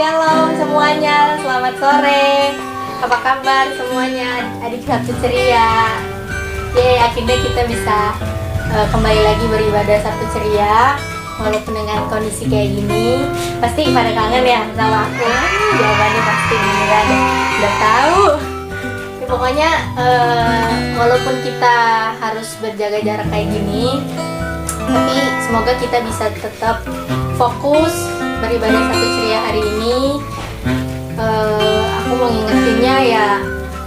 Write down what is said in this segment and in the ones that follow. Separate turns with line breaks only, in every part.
Shalom semuanya, selamat sore. Apa kabar semuanya, adik Sabtu ceria? Akhirnya kita bisa kembali lagi beribadah Sabtu ceria. Walaupun dengan kondisi kayak gini, pasti pada kangen ya sama aku. Jawabannya pasti beneran, udah tahu. Ya, pokoknya walaupun kita harus berjaga jarak kayak gini, tapi semoga kita bisa tetap fokus beribadah Sabtu ceria hari ini. Aku mau ngingetinnya ya,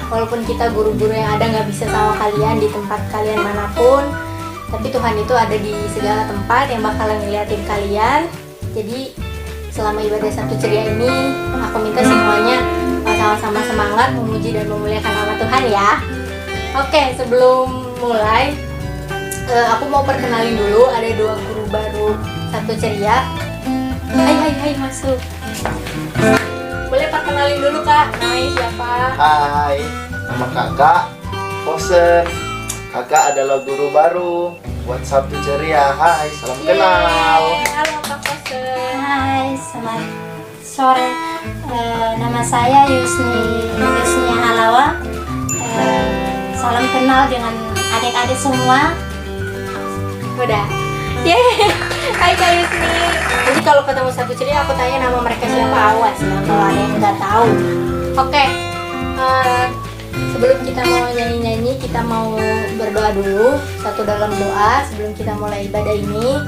walaupun kita guru-guru yang ada nggak bisa sama kalian di tempat kalian manapun, tapi Tuhan itu ada di segala tempat yang bakalan ngeliatin kalian. Jadi selama ibadah Sabtu ceria ini, aku minta semuanya sama-sama semangat memuji dan memuliakan nama Tuhan ya. Oke, sebelum mulai, aku mau perkenalin dulu, ada 2 guru baru Sabtu ceria. Hai masuk. Boleh perkenalin dulu kak, namanya siapa?
Hai, nama kakak Fosen. Kakak adalah guru baru buat Sabtu ceria. Hai, salam kenal.
Halo kak Fosen.
Hai, selamat sore. Nama saya Yusni Halawa. Salam kenal dengan adik-adik semua.
Udah. Hai kak Yusni. Jadi kalau ketemu Sabtu ceria aku tanya nama mereka siapa, awas ya kalau ada yang nggak tahu. Oke. Sebelum kita mau nyanyi-nyanyi, kita mau berdoa dulu satu dalam doa sebelum kita mulai ibadah ini.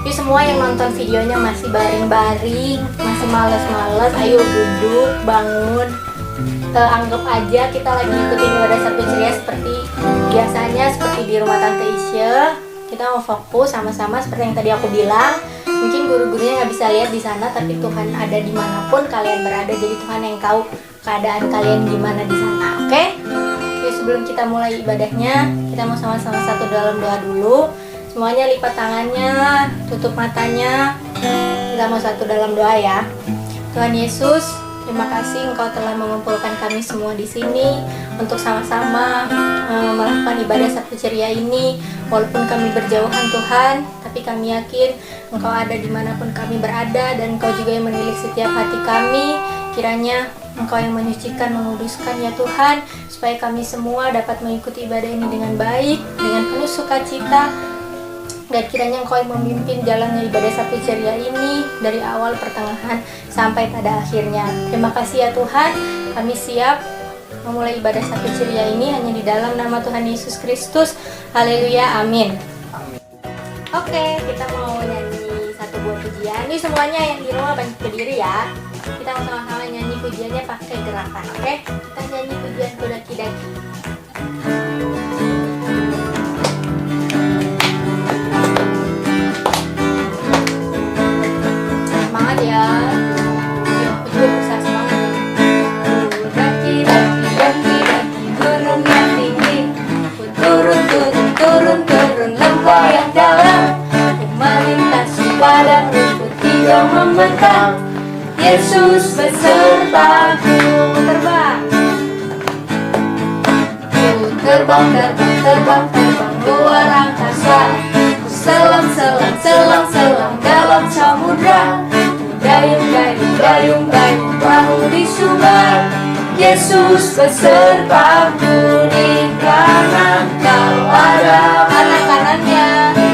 Yuk semua yang nonton videonya masih baring-baring, masih males-males, ayo duduk, bangun. Anggap aja kita lagi ikutin ibadah Sabtu ceria seperti biasanya, seperti di rumah Tante Isya. Kita mau fokus sama-sama seperti yang tadi aku bilang. Mungkin guru-gurunya nggak bisa lihat di sana, tapi Tuhan ada dimanapun kalian berada. Jadi Tuhan yang tahu keadaan kalian gimana di sana. Oke? Oke, sebelum kita mulai ibadahnya, kita mau sama-sama satu dalam doa dulu. Semuanya lipat tangannya, tutup matanya. Kita mau satu dalam doa ya. Tuhan Yesus, terima kasih Engkau telah mengumpulkan kami semua di sini untuk sama-sama melakukan ibadah Sabtu ceria ini. Walaupun kami berjauhan Tuhan, tapi kami yakin Engkau ada dimanapun kami berada, dan Engkau juga yang menilik setiap hati kami. Kiranya Engkau yang menyucikan, menguduskan ya Tuhan, supaya kami semua dapat mengikuti ibadah ini dengan baik, dengan penuh sukacita. Dan kiranya Engkau yang memimpin jalannya ibadah Sabtu ceria ini dari awal, pertengahan, sampai pada akhirnya. Terima kasih ya Tuhan, kami siap memulai ibadah Sabtu ceria ini hanya di dalam nama Tuhan Yesus Kristus. Haleluya, amin. Oke, kita mau nyanyi satu buah pujian. Ini semuanya yang di rumah banyak berdiri ya. Kita mau sama-sama nyanyi pujiannya pakai gerakan, oke? Kita nyanyi pujian Daki-Daki. Semangat ya. Aku juga berusaha semangat. Daki-daki gunung yang tinggi, turun lembah yang dalam, melintasi padang rumput hijau membentang. Yesus besertaku. Terbang luar angkasa. Selam dalam samudra. Dayung perahu di sungai. Yesus besertaku. Di kanan kau ada, kanan-kanannya.
Di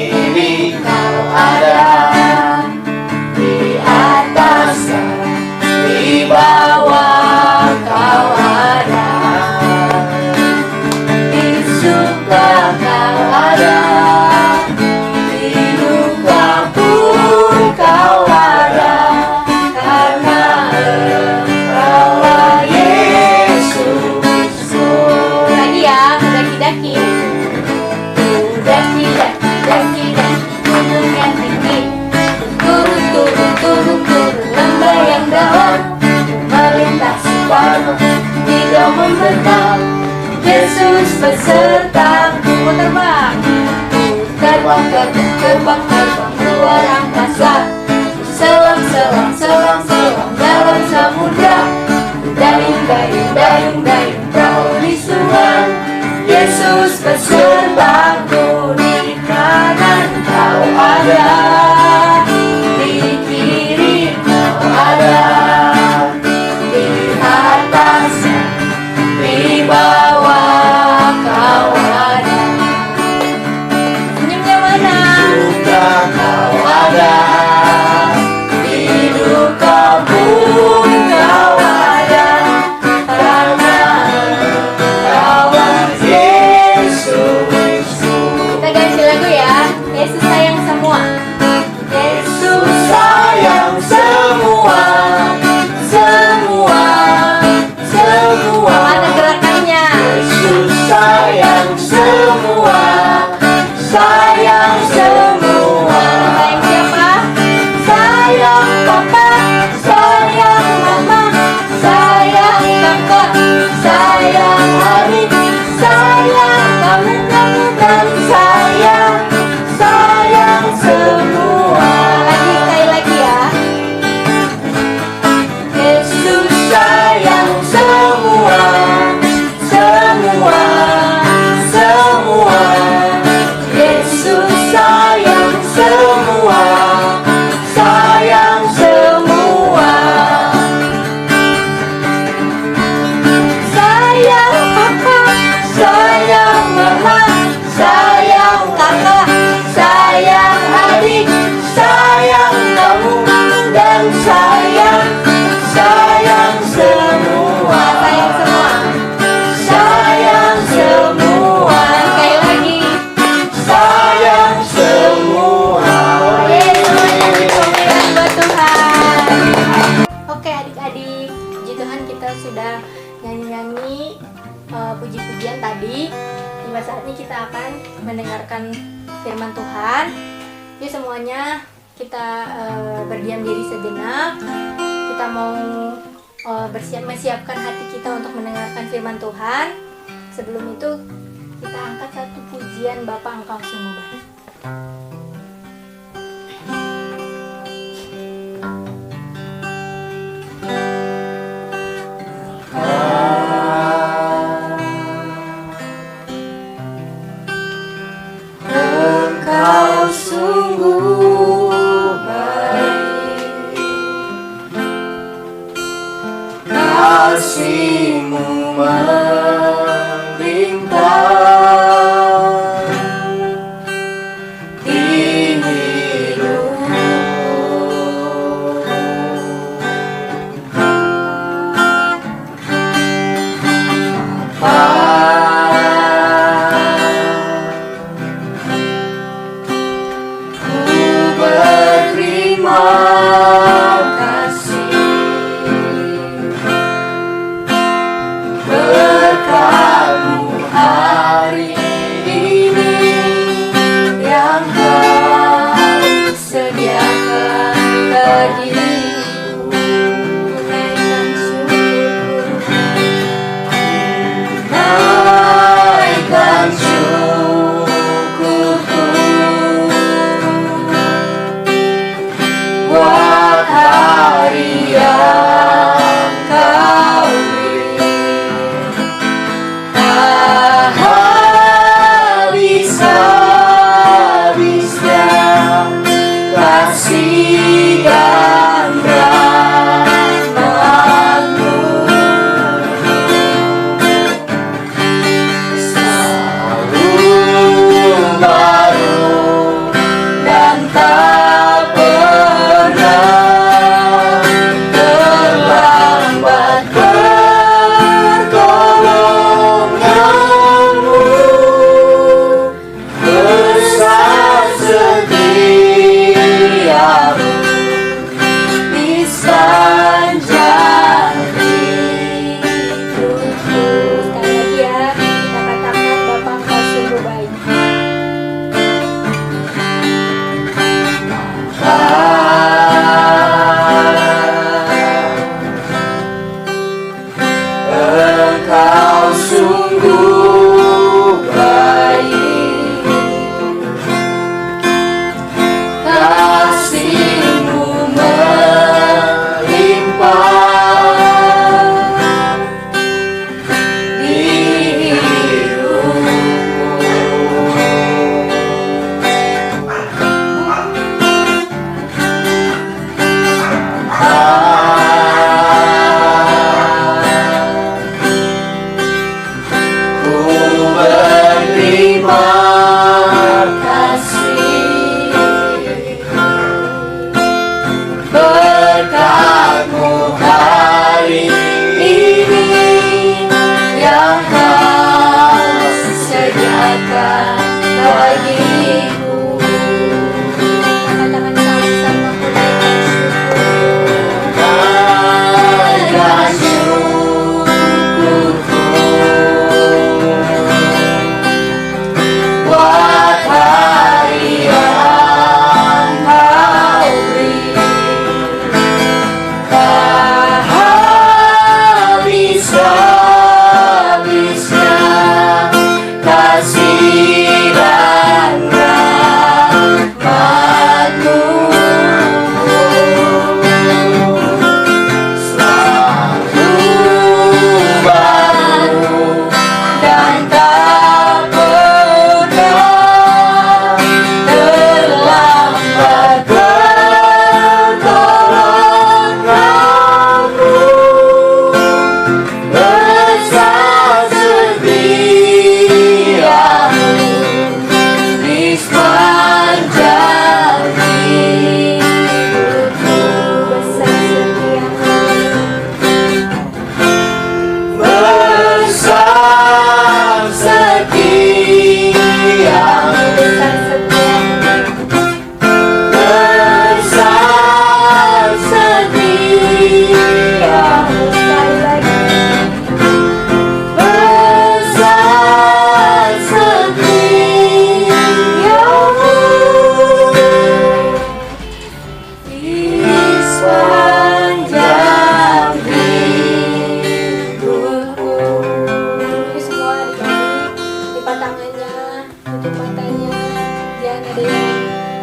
kiri
Kau ada,
di atas,
di bawah kau ada, di suka kau ada, di duka pun kau ada, karena Engkaulah Yesus. Lagi ya, daki-daki. Daki-daki gunung yang tinggi, turun lembah yang dalam, melintasi padang hijau membentang. Yesus besertaku. Terbang luar angkasa. Selam dalam samudra. Dayung perahu di sungai. Yesus besertaku. Di kanan kau ada, di kiri kau ada. mendengarkan firman Tuhan. Yuk semuanya kita berdiam diri sejenak. Kita mau menyiapkan hati kita untuk mendengarkan firman Tuhan. Sebelum itu kita angkat satu pujian, Bapa Engkau sungguh baik.
Engkau sungguh baik, kasih-Mu melimpah di hidupku.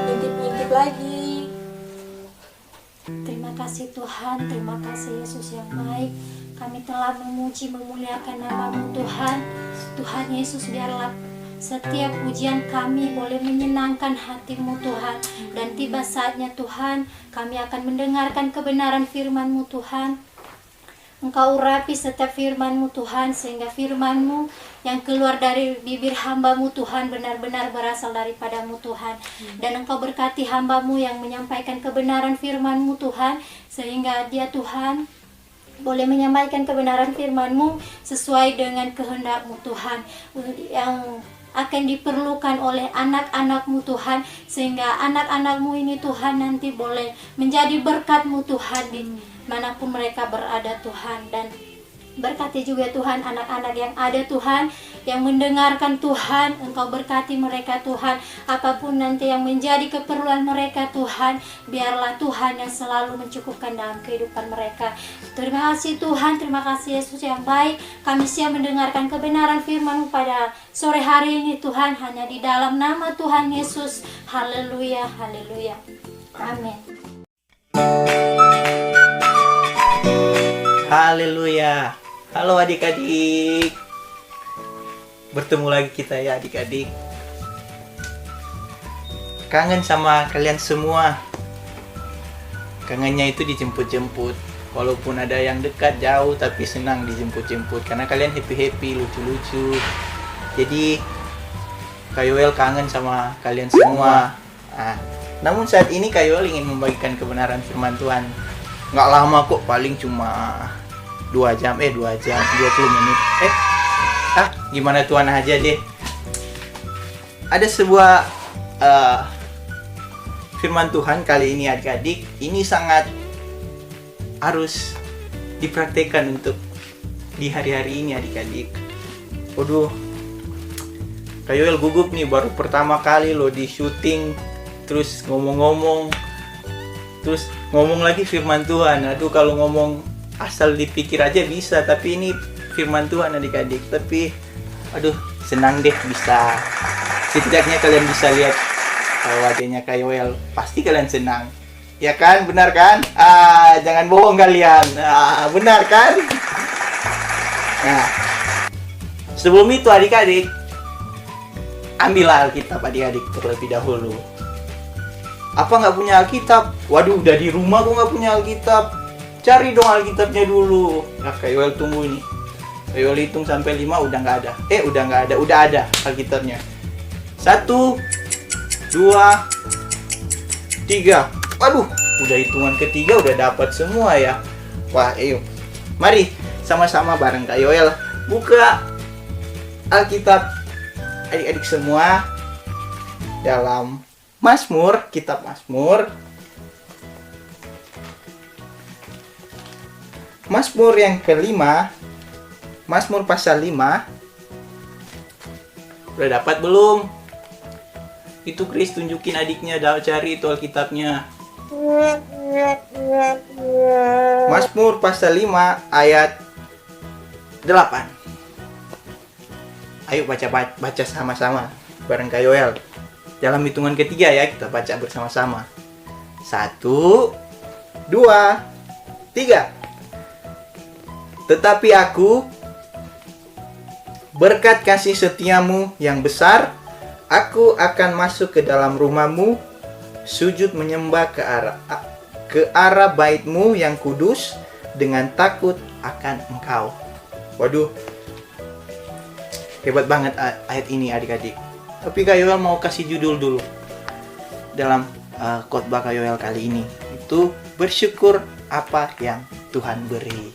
ngintip-ngintip lagi.
Terima kasih Tuhan, terima kasih Yesus yang baik. Kami telah memuji, memuliakan nama-Mu Tuhan. Tuhan Yesus, biarlah setiap pujian kami boleh menyenangkan hati-Mu Tuhan. Dan tiba saatnya Tuhan, kami akan mendengarkan kebenaran firman-Mu Tuhan. Engkau urapi setiap firman-Mu Tuhan, sehingga firman-Mu yang keluar dari bibir hamba-Mu Tuhan benar-benar berasal daripada-Mu Tuhan. Dan Engkau berkati hamba-Mu yang menyampaikan kebenaran firman-Mu Tuhan, sehingga dia Tuhan boleh menyampaikan kebenaran firman-Mu sesuai dengan kehendak-Mu Tuhan, yang akan diperlukan oleh anak-anak-Mu Tuhan, sehingga anak-anak-Mu ini Tuhan nanti boleh menjadi berkat-Mu Tuhan di manapun mereka berada Tuhan. Dan berkati juga Tuhan anak-anak yang ada Tuhan, yang mendengarkan Tuhan. Engkau berkati mereka Tuhan, apapun nanti yang menjadi keperluan mereka Tuhan, biarlah Tuhan yang selalu mencukupkan dalam kehidupan mereka. Terima kasih Tuhan, terima kasih Yesus yang baik. Kami siap mendengarkan kebenaran firman-Mu pada sore hari ini Tuhan, hanya di dalam nama Tuhan Yesus. Haleluya, haleluya. Amin.
Haleluya. Halo adik-adik. Bertemu lagi kita ya adik-adik. Kangen sama kalian semua. Kangennya itu dijemput-jemput. Walaupun ada yang dekat jauh, tapi senang dijemput-jemput karena kalian happy-happy, lucu-lucu. Jadi Kak Yoel kangen sama kalian semua. Namun saat ini Kak Yoel ingin membagikan kebenaran firman Tuhan. Nggak lama kok, paling cuma 2 jam, 20 menit. Gimana Tuhan aja deh. Ada sebuah firman Tuhan kali ini adik-adik. Ini sangat harus dipraktekkan untuk di hari-hari ini adik-adik. Waduh, Kak Yoel gugup nih, baru pertama kali loh di syuting. Terus ngomong-ngomong, terus ngomong lagi firman Tuhan. Aduh, kalau ngomong asal dipikir aja bisa, tapi ini firman Tuhan adik-adik. Tapi aduh, senang deh bisa. Setidaknya kalian bisa lihat wajahnya Kak Yoel. Pasti kalian senang. Ya kan? Benar kan? Jangan bohong kalian. Benar kan? Nah, sebelum itu adik-adik, ambillah Alkitab adik-adik terlebih dahulu. Apa nggak punya Alkitab? Waduh, udah di rumah kok nggak punya Alkitab. Cari dong Alkitabnya dulu. Nah, Kak Yoel tunggu ini. Kak Yoel hitung sampai 5 udah nggak ada. Udah ada Alkitabnya. 1, 2, 3. Waduh, udah hitungan ketiga udah dapat semua ya. Wah, ayo. Mari sama-sama bareng Kak Yoel buka Alkitab adik-adik semua dalam Mazmur, kitab Mazmur. Mazmur yang kelima, Mazmur pasal 5. Udah dapat belum? Itu Chris tunjukin adiknya, cari itu Alkitabnya. Mazmur pasal 5 ayat 8. Ayo baca sama-sama bareng Kak Yoel. Dalam hitungan ketiga ya, kita baca bersama-sama. 1, 2, 3. Tetapi aku, berkat kasih setiamu yang besar, aku akan masuk ke dalam rumahmu, sujud menyembah ke arah baitmu yang kudus dengan takut akan engkau. Waduh, hebat banget ayat ini adik-adik. Tapi Kak Yoel mau kasih judul dulu dalam khotbah Kak Yoel kali ini. Itu bersyukur apa yang Tuhan beri.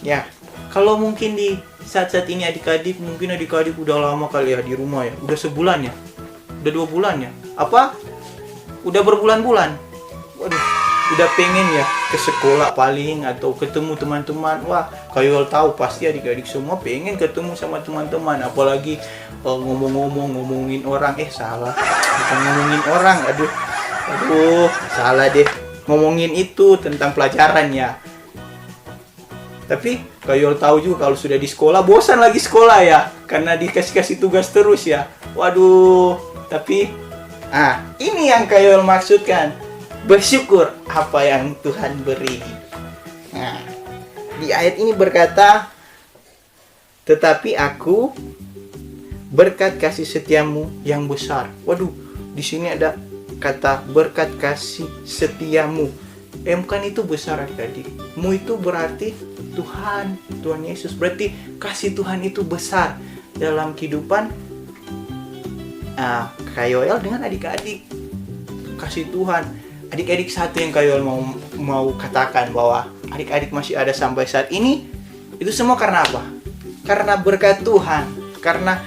Ya, kalau mungkin di saat-saat ini adik-adik, mungkin adik-adik udah lama kali ya di rumah ya. Udah sebulan ya? Udah 2 bulan ya? Apa? Udah berbulan-bulan? Waduh, udah pengen ya ke sekolah paling atau ketemu teman-teman. Wah, Kak Yoel tahu pasti adik-adik semua pengen ketemu sama teman-teman. Apalagi ngomongin orang. Salah, bukan ngomongin orang. Aduh, salah deh. Ngomongin itu tentang pelajaran ya. Tapi Kayol tahu juga kalau sudah di sekolah bosan lagi sekolah ya, karena dikasih tugas terus ya. Waduh, tapi ini yang Kayol maksudkan, bersyukur apa yang Tuhan beri. Nah, di ayat ini berkata, tetapi aku berkat kasih setiamu yang besar. Waduh, di sini ada kata berkat kasih setiamu. Bukan itu besar adik-adik. Mu itu berarti Tuhan Yesus. Berarti kasih Tuhan itu besar dalam kehidupan Kayol dengan adik-adik. Kasih Tuhan. Adik-adik, satu yang Kayol mau katakan bahwa adik-adik masih ada sampai saat ini, itu semua karena apa? Karena berkat Tuhan, karena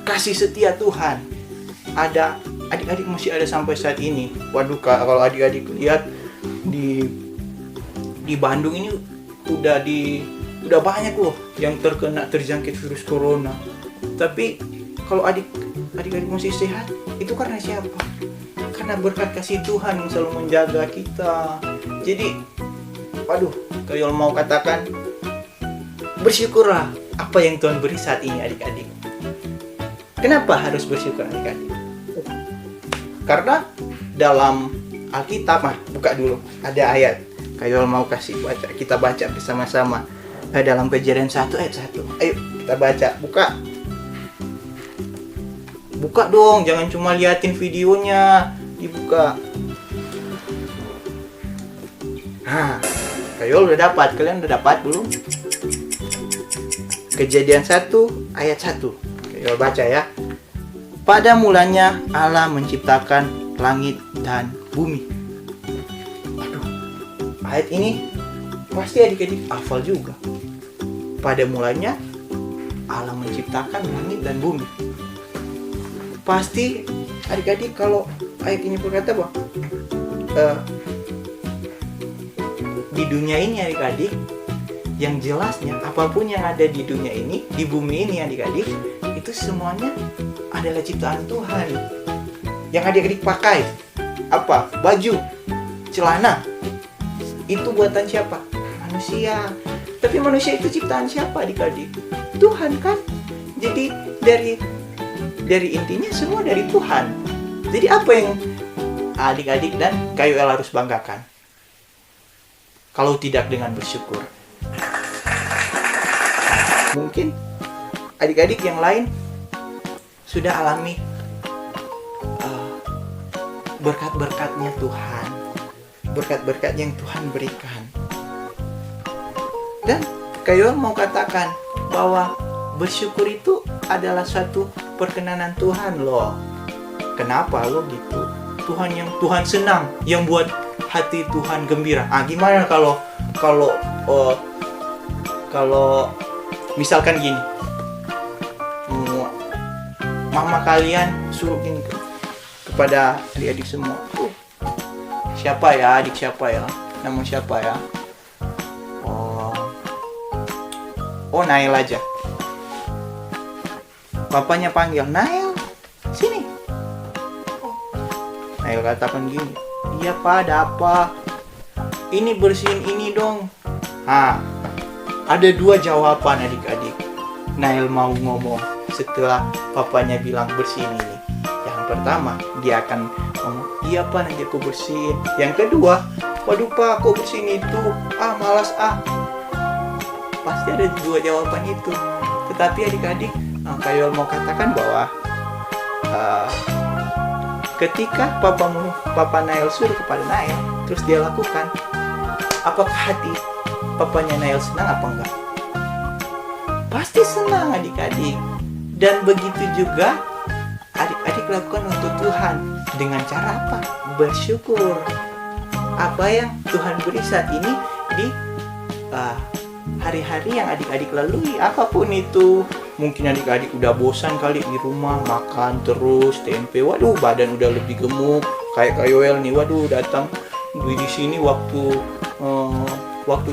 kasih setia Tuhan. Ada adik-adik masih ada sampai saat ini. Waduh, kalau adik-adik lihat di Bandung ini udah banyak loh yang terjangkit virus corona. Tapi kalau adik-adik masih sehat, itu karena siapa? Karena berkat kasih Tuhan yang selalu menjaga kita. Jadi, waduh, Kayol mau katakan, bersyukurlah apa yang Tuhan beri saat ini adik-adik. Kenapa harus bersyukur adik-adik? Karena dalam Alkitab, buka dulu, ada ayat Kayol mau kasih baca, kita baca bersama-sama. Dalam Kejadian 1 ayat 1. Ayo kita baca, buka dong, jangan cuma liatin videonya, dibuka. Kayol udah dapat, kalian udah dapat belum? Kejadian 1 ayat 1. Kayol baca ya. Pada mulanya Allah menciptakan langit dan bumi. Aduh, ayat ini pasti adik-adik hafal juga. Pada mulanya Allah menciptakan langit dan bumi. Pasti adik-adik kalau ayat ini berkata bahwa di dunia ini adik-adik, yang jelasnya apapun yang ada di dunia ini, di bumi ini adik-adik, itu semuanya adalah ciptaan Tuhan. Yang adik-adik pakai apa? Baju, celana, itu buatan siapa? Manusia. Tapi manusia itu ciptaan siapa adik-adik? Tuhan kan? Jadi dari intinya semua dari Tuhan. Jadi apa yang adik-adik dan Kayol harus banggakan? Kalau tidak dengan bersyukur. Mungkin adik-adik yang lain sudah alami berkat-berkatnya Tuhan, berkat-berkat yang Tuhan berikan. Dan Kayol mau katakan bahwa bersyukur itu adalah suatu perkenanan Tuhan loh. Kenapa lo gitu? Tuhan senang, yang buat hati Tuhan gembira. Gimana kalau misalkan gini, mama kalian suruh gini kepada adik-adik semua, siapa ya adik, siapa ya, nama siapa ya, Nail aja. Papanya panggil, Nail, sini. Nail katakan gini, iya pak, ada apa? Ini bersihin ini dong. Ada dua jawaban adik-adik. Nail mau ngomong setelah papanya bilang bersihin ini. Yang pertama, dia akan ngomong, iya pak, nanti aku bersihin. Yang kedua, waduh pak, kok bersihin itu? Malas Pasti ada dua jawaban itu. Tetapi adik-adik, Kayol mau katakan bahwa ketika Papa Nail suruh kepada Nail, terus dia lakukan, apakah hati papanya Nail senang apa enggak? Pasti senang adik-adik. Dan begitu juga adik-adik lakukan untuk Tuhan. Dengan cara apa? Bersyukur. Apa yang Tuhan beri saat ini di hari-hari yang adik-adik lalui, apapun itu. Mungkin adik-adik udah bosan kali di rumah makan terus tempe, waduh badan udah lebih gemuk. Kayak Kayol nih, waduh datang di sini waktu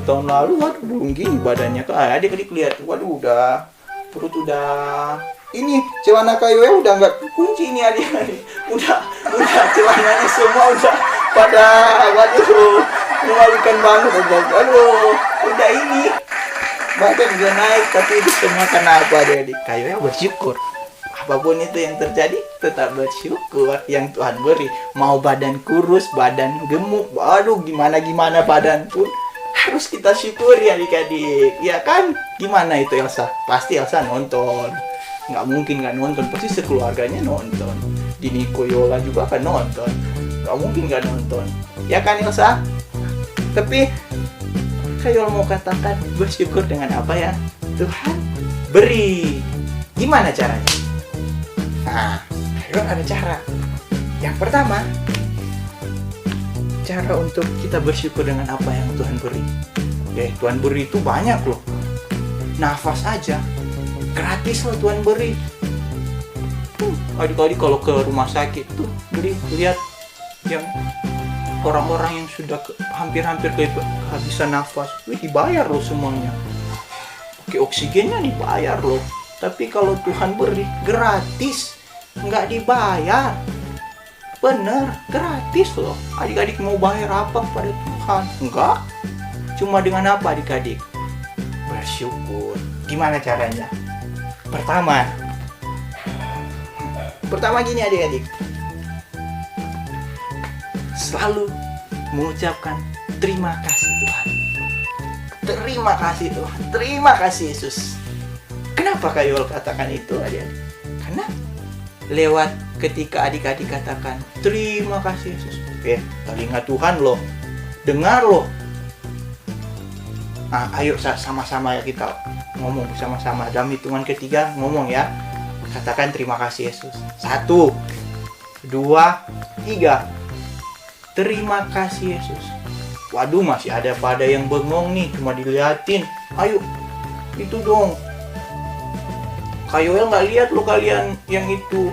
tahun lalu, waduh belum gini badannya. Adik-adik lihat, waduh udah perut udah ini, celana Kayol udah nggak kunci ini adik-adik. Udah celananya semua udah pada, waduh memalukan banget. Waduh udah ini badan udah naik, tapi itu semua karena apa adik-adik? Kayoel bersyukur. Apapun itu yang terjadi, tetap bersyukur yang Tuhan beri. Mau badan kurus, badan gemuk, aduh gimana badan pun harus kita syukuri adik-adik. Ya kan? Gimana itu Elsa? Pasti Elsa nonton. Nggak mungkin nggak nonton, pasti sekeluarganya nonton. Dini Koyola juga akan nonton. Nggak mungkin nggak nonton. Ya kan Elsa? Tapi Kayola mau katakan bersyukur dengan apa yang Tuhan beri. Gimana caranya? Nah, Kayola ada cara. Yang pertama, cara untuk kita bersyukur dengan apa yang Tuhan beri. Ya, Tuhan beri itu banyak loh. Nafas aja gratis loh Tuhan beri. Adik-adik kalau ke rumah sakit tuh lihat yang orang-orang yang sudah hampir-hampir kehabisan nafas, dibayar loh semuanya. Pakai oksigennya dibayar loh. Tapi kalau Tuhan beri gratis, nggak dibayar. Bener, gratis loh. Adik-adik mau bayar apa pada Tuhan? Enggak. Cuma dengan apa adik-adik? Bersyukur. Gimana caranya? Pertama gini adik-adik. Selalu mengucapkan terima kasih Tuhan. Terima kasih Tuhan. Terima kasih Yesus. Kenapa Kayol katakan itu adik-adik? Karena lewat ketika adik-adik katakan terima kasih Yesus, telinga Tuhan loh, dengar loh. Nah, ayo sama-sama ya kita ngomong bersama-sama. Dalam hitungan ketiga ngomong ya. Katakan terima kasih Yesus. 1, 2, 3. Terima kasih Yesus. Waduh, masih ada pada yang bengong nih, cuma diliatin. Ayo, itu dong. Kayoel nggak lihat loh kalian yang itu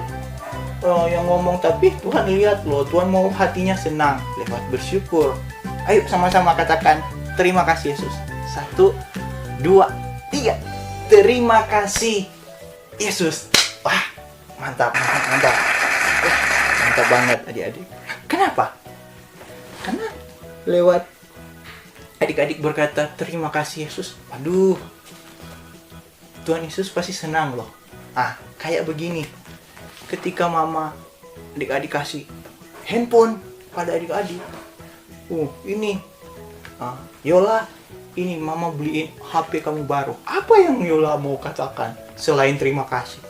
yang ngomong, tapi Tuhan lihat loh. Tuhan mau hatinya senang lewat bersyukur. Ayo sama-sama katakan terima kasih Yesus. 1, 2, 3. Terima kasih Yesus. Wah, mantap. Mantap banget adik-adik. Kenapa? Karena lewat adik-adik berkata terima kasih Yesus, aduh, Tuhan Yesus pasti senang loh. Kayak begini. Ketika mama adik-adik kasih handphone pada adik-adik. Ini Yola, ini mama beliin HP kamu baru. Apa yang Yola mau katakan selain terima kasih?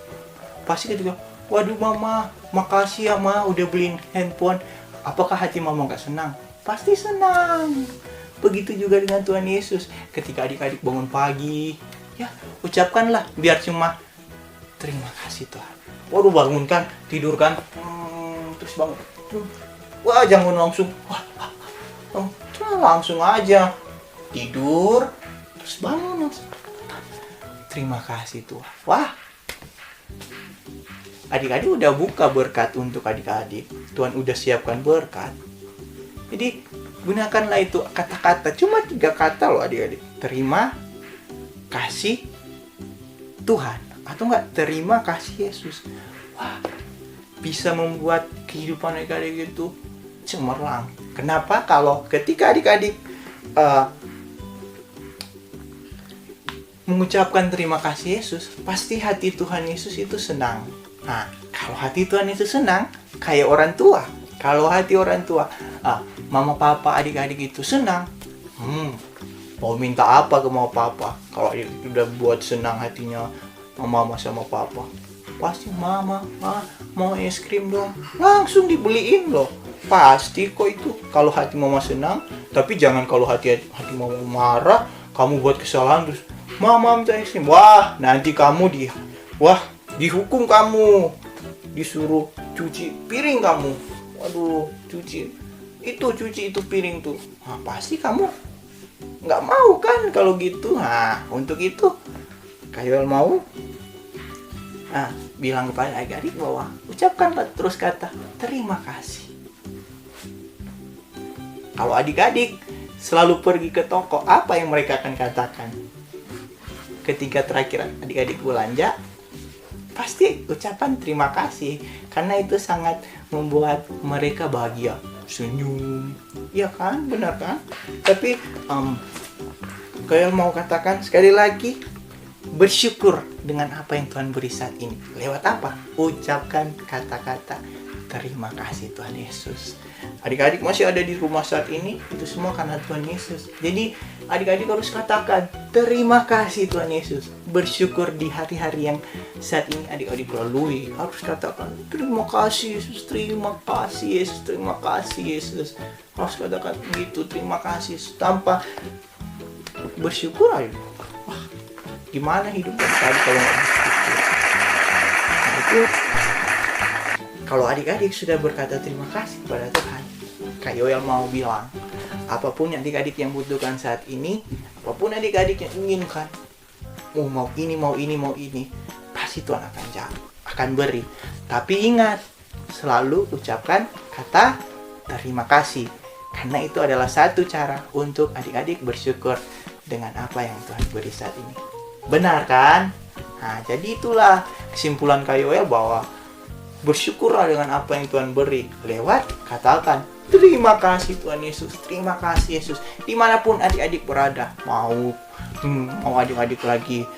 Pasti ketika, waduh mama, makasih ya ma udah beliin handphone. Apakah hati mama gak senang? Pasti senang. Begitu juga dengan Tuhan Yesus. Ketika adik-adik bangun pagi, ya ucapkanlah, biar cuma terima kasih Tuhan. Waduh bangunkan, tidurkan, terus bangun. Wah jangan langsung, langsung aja tidur, terus bangun langsung. Terima kasih Tuhan. Wah, adik-adik udah buka berkat untuk adik-adik. Tuhan udah siapkan berkat. Jadi gunakanlah itu kata-kata, cuma 3 kata loh adik-adik. Terima kasih Tuhan, atau enggak terima kasih Yesus. Wah, bisa membuat kehidupan adik-adik itu cemerlang. Kenapa? Kalau ketika adik-adik mengucapkan terima kasih Yesus, pasti hati Tuhan Yesus itu senang. Nah, kalau hati Tuhan Yesus senang, kayak orang tua. Kalau hati orang tua, mama papa adik-adik itu senang, mau minta apa ke mama papa? Kalau udah buat senang hatinya mama sama papa, pasti mama mau es krim dong, langsung dibeliin loh. Pasti kok itu. Kalau hati mama senang, tapi jangan kalau hati mama marah, kamu buat kesalahan terus mama minta es krim. Wah, nanti kamu dihukum, kamu disuruh cuci piring kamu. Waduh, cuci itu piring tuh. Pasti kamu nggak mau kan kalau gitu. Untuk itu Kayol mau bilang kepada adik-adik bahwa ucapkanlah terus kata terima kasih. Kalau adik-adik selalu pergi ke toko, apa yang mereka akan katakan? Ketika terakhir adik-adik belanja, pasti ucapan terima kasih, karena itu sangat membuat mereka bahagia, senyum, ya kan, benar kan? Tapi Kalian mau katakan sekali lagi, bersyukur dengan apa yang Tuhan beri saat ini. Lewat apa? Ucapkan kata-kata terima kasih Tuhan Yesus. Adik-adik masih ada di rumah saat ini, itu semua karena Tuhan Yesus. Jadi adik-adik harus katakan terima kasih Tuhan Yesus. Bersyukur di hari-hari yang saat ini adik-adik lalui. Harus katakan terima kasih Yesus, terima kasih Yesus, terima kasih Yesus. Harus katakan begitu, terima kasih Yesus. Tanpa bersyukur aja, wah, gimana hidup tadi kalau nggak bersyukur? Nah, itu kalau adik-adik sudah berkata terima kasih kepada Tuhan, Kak Yoel mau bilang, apapun yang adik-adik yang butuhkan saat ini, apapun adik-adik yang inginkan, mau ini, pasti Tuhan akan beri. Tapi ingat, selalu ucapkan kata terima kasih, karena itu adalah satu cara untuk adik-adik bersyukur dengan apa yang Tuhan beri saat ini. Benar kan? Nah, jadi itulah kesimpulan Kak Yoel bahwa bersyukurlah dengan apa yang Tuhan beri. Lewat katakan terima kasih Tuhan Yesus, terima kasih Yesus. Dimanapun adik-adik berada, mau adik-adik lagi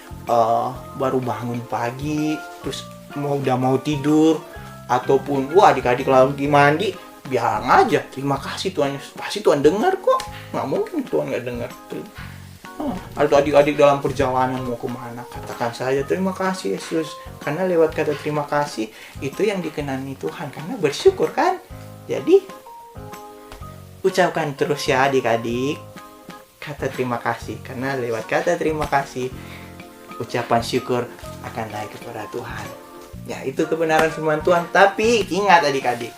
baru bangun pagi, terus udah mau tidur, ataupun adik-adik lagi mandi, bilang aja terima kasih Tuhan Yesus. Pasti Tuhan dengar kok, nggak mungkin Tuhan nggak dengar. Atau adik-adik dalam perjalanan mau kemana, katakan saja terima kasih Yesus, karena lewat kata terima kasih itu yang dikenani Tuhan, karena bersyukur kan. Jadi ucapkan terus ya adik-adik kata terima kasih, karena lewat kata terima kasih ucapan syukur akan naik kepada Tuhan. Ya, itu kebenaran firman Tuhan. Tapi ingat adik-adik,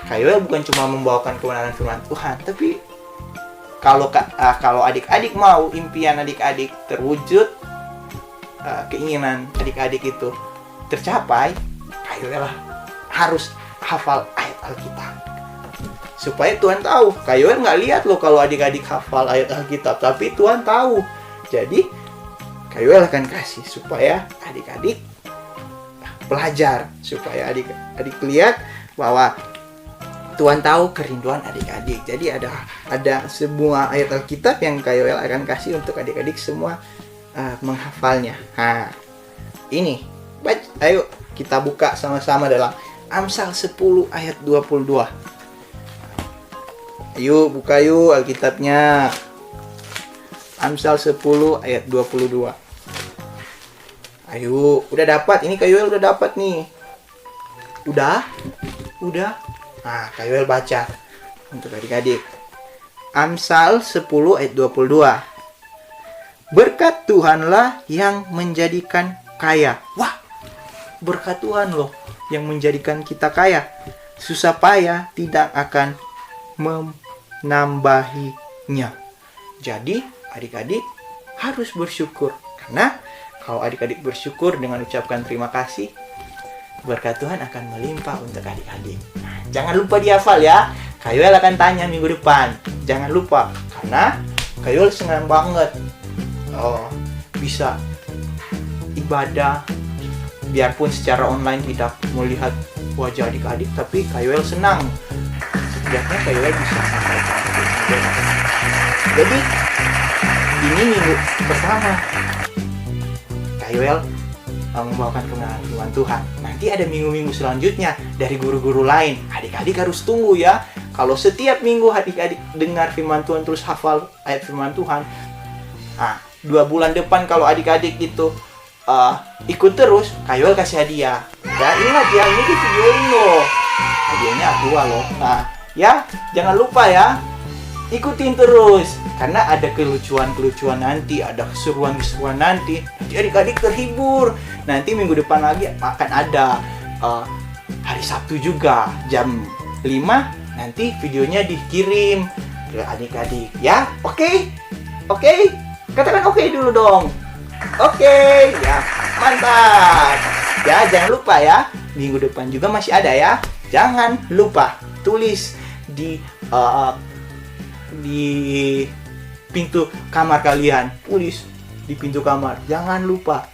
Kak Yoel bukan cuma membawakan kebenaran firman Tuhan, tapi kalau adik-adik mau impian adik-adik terwujud, keinginan adik-adik itu tercapai, Kak Yoel harus hafal ayat Alkitab. Supaya Tuhan tahu. Kak Yoel nggak lihat loh kalau adik-adik hafal ayat Alkitab, tapi Tuhan tahu. Jadi Kak Yoel akan kasih supaya adik-adik belajar, supaya adik-adik lihat bahwa Tuhan tahu kerinduan adik-adik. Jadi ada sebuah ayat Alkitab yang Kak Yoel akan kasih untuk adik-adik semua menghafalnya. Nah, ini. Ayo kita buka sama-sama dalam Amsal 10 ayat 22. Ayo buka yuk Alkitabnya. Amsal 10 ayat 22. Ayo, udah dapat. Ini Kak Yoel udah dapat nih. Udah. Nah, Kak Yoel baca untuk adik-adik. Amsal 10 ayat 22. Berkat Tuhanlah yang menjadikan kaya. Wah, berkat Tuhan loh yang menjadikan kita kaya. Susah payah tidak akan menambahinya. Jadi, adik-adik harus bersyukur. Karena kalau adik-adik bersyukur dengan ucapkan terima kasih, berkat Tuhan akan melimpah untuk adik-adik. Nah, jangan lupa dihafal ya. Kak Yoel akan tanya minggu depan. Jangan lupa, karena Kak Yoel senang banget bisa ibadah, biarpun secara online tidak melihat wajah adik-adik, tapi Kak Yoel senang. Setidaknya Kak Yoel bisa sampaikan. Jadi ini minggu pertama Kak Yoel membawakan kebenaran firman Tuhan. Nanti ada minggu-minggu selanjutnya dari guru-guru lain. Adik-adik harus tunggu ya. Kalau setiap minggu adik-adik dengar firman Tuhan terus hafal ayat firman Tuhan, 2 bulan depan kalau adik-adik itu ikut terus, Kak Yoel kasih hadiah. Ya, ingat ya, ini di video ini loh. Hadiahnya A2 loh. Nah, ya, jangan lupa ya. Ikutin terus, karena ada kelucuan-kelucuan nanti, ada keseruan-keseruan nanti. Nanti adik-adik terhibur. Nanti minggu depan lagi akan ada hari Sabtu juga jam 5. Nanti videonya dikirim ke adik-adik ya. Oke? Katakan oke dulu dong. Oke, ya, mantap. Ya, jangan lupa ya. Minggu depan juga masih ada ya. Jangan lupa tulis di pintu kamar kalian. Tulis di pintu kamar. Jangan lupa.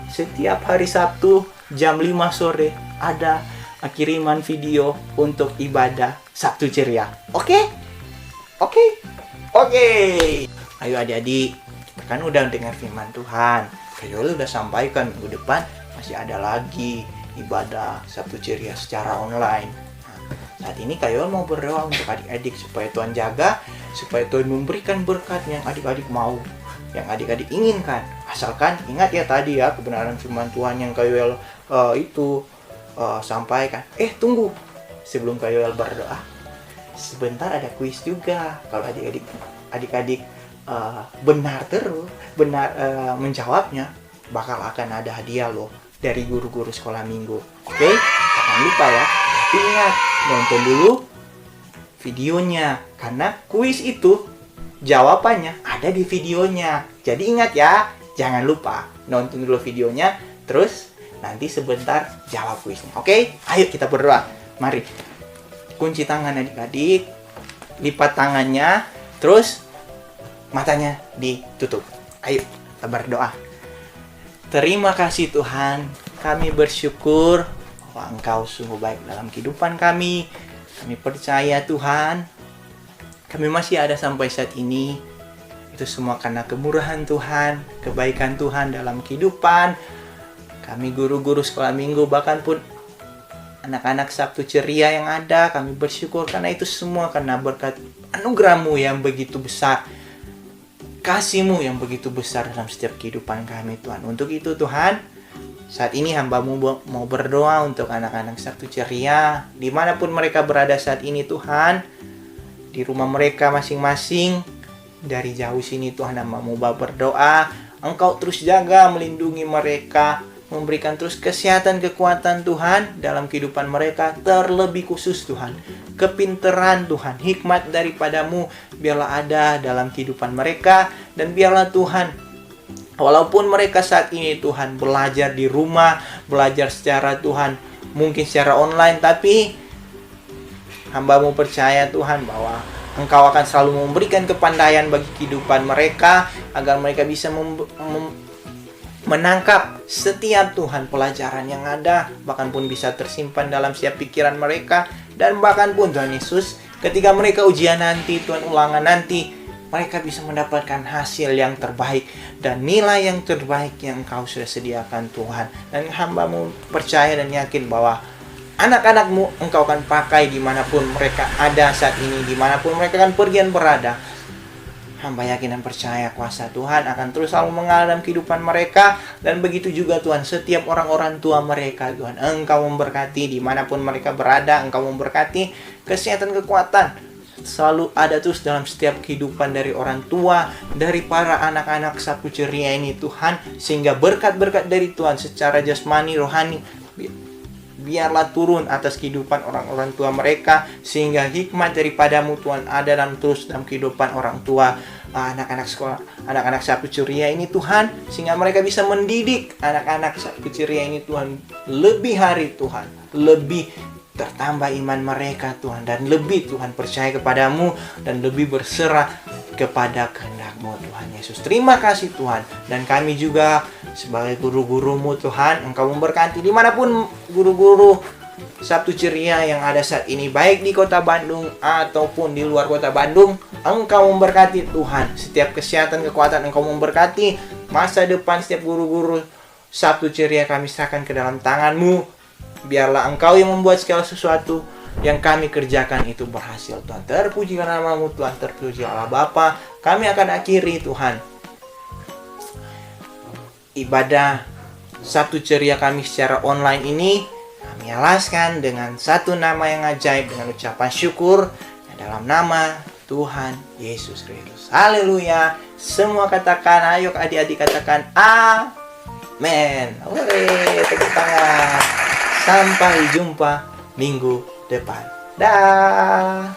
Setiap hari Sabtu jam 5 sore ada kiriman video untuk ibadah Sabtu Ceria. Oke? Ayo adik-adik, kan udah dengar firman Tuhan. Kak Yoel udah sampaikan minggu depan masih ada lagi ibadah Sabtu Ceria secara online. Nah, saat ini Kak Yoel mau berdoa untuk adik-adik supaya Tuhan jaga, supaya Tuhan memberikan berkat yang adik-adik mau, yang adik-adik inginkan. Asalkan ingat ya tadi ya kebenaran firman Tuhan yang Kak Yoel sampaikan. Tunggu, sebelum Kak Yoel berdoa, sebentar ada kuis juga. Kalau adik-adik benar menjawabnya, bakal akan ada hadiah loh dari guru-guru sekolah minggu. Oke? Jangan lupa ya. Tapi ingat, nonton dulu videonya, karena kuis itu jawabannya ada di videonya. Jadi ingat ya, jangan lupa nonton dulu videonya, terus nanti sebentar jawab kuisnya. Oke? Ayo kita berdoa. Mari. Kunci tangan adik-adik, lipat tangannya, terus matanya ditutup. Ayo kita berdoa. Terima kasih Tuhan, kami bersyukur bahwa Engkau sungguh baik dalam kehidupan kami. Kami percaya Tuhan, kami masih ada sampai saat ini. Itu semua karena kemurahan Tuhan, kebaikan Tuhan dalam kehidupan kami, guru-guru sekolah minggu, bahkan pun anak-anak Sabtu Ceria yang ada. Kami bersyukur karena itu semua karena berkat anugerah-Mu yang begitu besar, kasih-Mu yang begitu besar dalam setiap kehidupan kami Tuhan. Untuk itu Tuhan, saat ini hamba-Mu mau berdoa untuk anak-anak Sabtu Ceria dimanapun mereka berada saat ini Tuhan, di rumah mereka masing-masing, dari jauh sini Tuhan, hamba-Mu berdoa Engkau terus jaga, melindungi mereka, memberikan terus kesehatan, kekuatan Tuhan dalam kehidupan mereka. Terlebih khusus Tuhan, kepinteran Tuhan, hikmat daripadamu biarlah ada dalam kehidupan mereka. Dan biarlah Tuhan, walaupun mereka saat ini Tuhan belajar di rumah, belajar secara Tuhan mungkin secara online, tapi hamba-Mu percaya Tuhan bahwa Engkau akan selalu memberikan kepandaian bagi kehidupan mereka, agar mereka bisa menangkap setiap Tuhan pelajaran yang ada, bahkan pun bisa tersimpan dalam setiap pikiran mereka. Dan bahkan pun Tuhan Yesus, ketika mereka ujian nanti, Tuhan ulangan nanti, mereka bisa mendapatkan hasil yang terbaik dan nilai yang terbaik yang Engkau sudah sediakan Tuhan. Dan hamba-Mu percaya dan yakin bahwa anak-anak-Mu Engkau akan pakai dimanapun mereka ada saat ini, dimanapun mereka akan pergi dan berada. Hamba yakin dan percaya kuasa Tuhan akan terus selalu mengalir dalam kehidupan mereka. Dan begitu juga Tuhan, setiap orang-orang tua mereka Tuhan, Engkau memberkati dimanapun mereka berada. Engkau memberkati kesehatan, kekuatan selalu ada terus dalam setiap kehidupan dari orang tua, dari para anak-anak Sabtu Ceria ini Tuhan. Sehingga berkat-berkat dari Tuhan secara jasmani, rohani biarlah turun atas kehidupan orang-orang tua mereka, sehingga hikmat daripada-Mu Tuhan ada dan terus dalam kehidupan orang tua anak-anak sekolah, anak-anak Sabtu Ceria ini Tuhan, sehingga mereka bisa mendidik anak-anak Sabtu Ceria ini Tuhan lebih hari Tuhan, lebih tertambah iman mereka Tuhan, dan lebih Tuhan percaya kepada-Mu dan lebih berserah kepada kehendak-Mu Tuhan Yesus. Terima kasih Tuhan. Dan kami juga sebagai guru-guru-Mu Tuhan, Engkau memberkati dimanapun guru-guru Sabtu Ceria yang ada saat ini, baik di kota Bandung ataupun di luar kota Bandung. Engkau memberkati Tuhan, setiap kesehatan, kekuatan Engkau memberkati. Masa depan setiap guru-guru Sabtu Ceria kami serahkan ke dalam tangan-Mu. Biarlah Engkau yang membuat segala sesuatu yang kami kerjakan itu berhasil Tuhan. Terpujilah nama-Mu Tuhan, terpuji Allah Bapa. Kami akan akhiri Tuhan ibadah Sabtu Ceria kami secara online ini. Kami alaskan dengan satu nama yang ajaib, dengan ucapan syukur dalam nama Tuhan Yesus Kristus. Haleluya. Semua katakan, ayo adik-adik katakan amin. Tepuk tangan. Sampai jumpa minggu depan. Dah.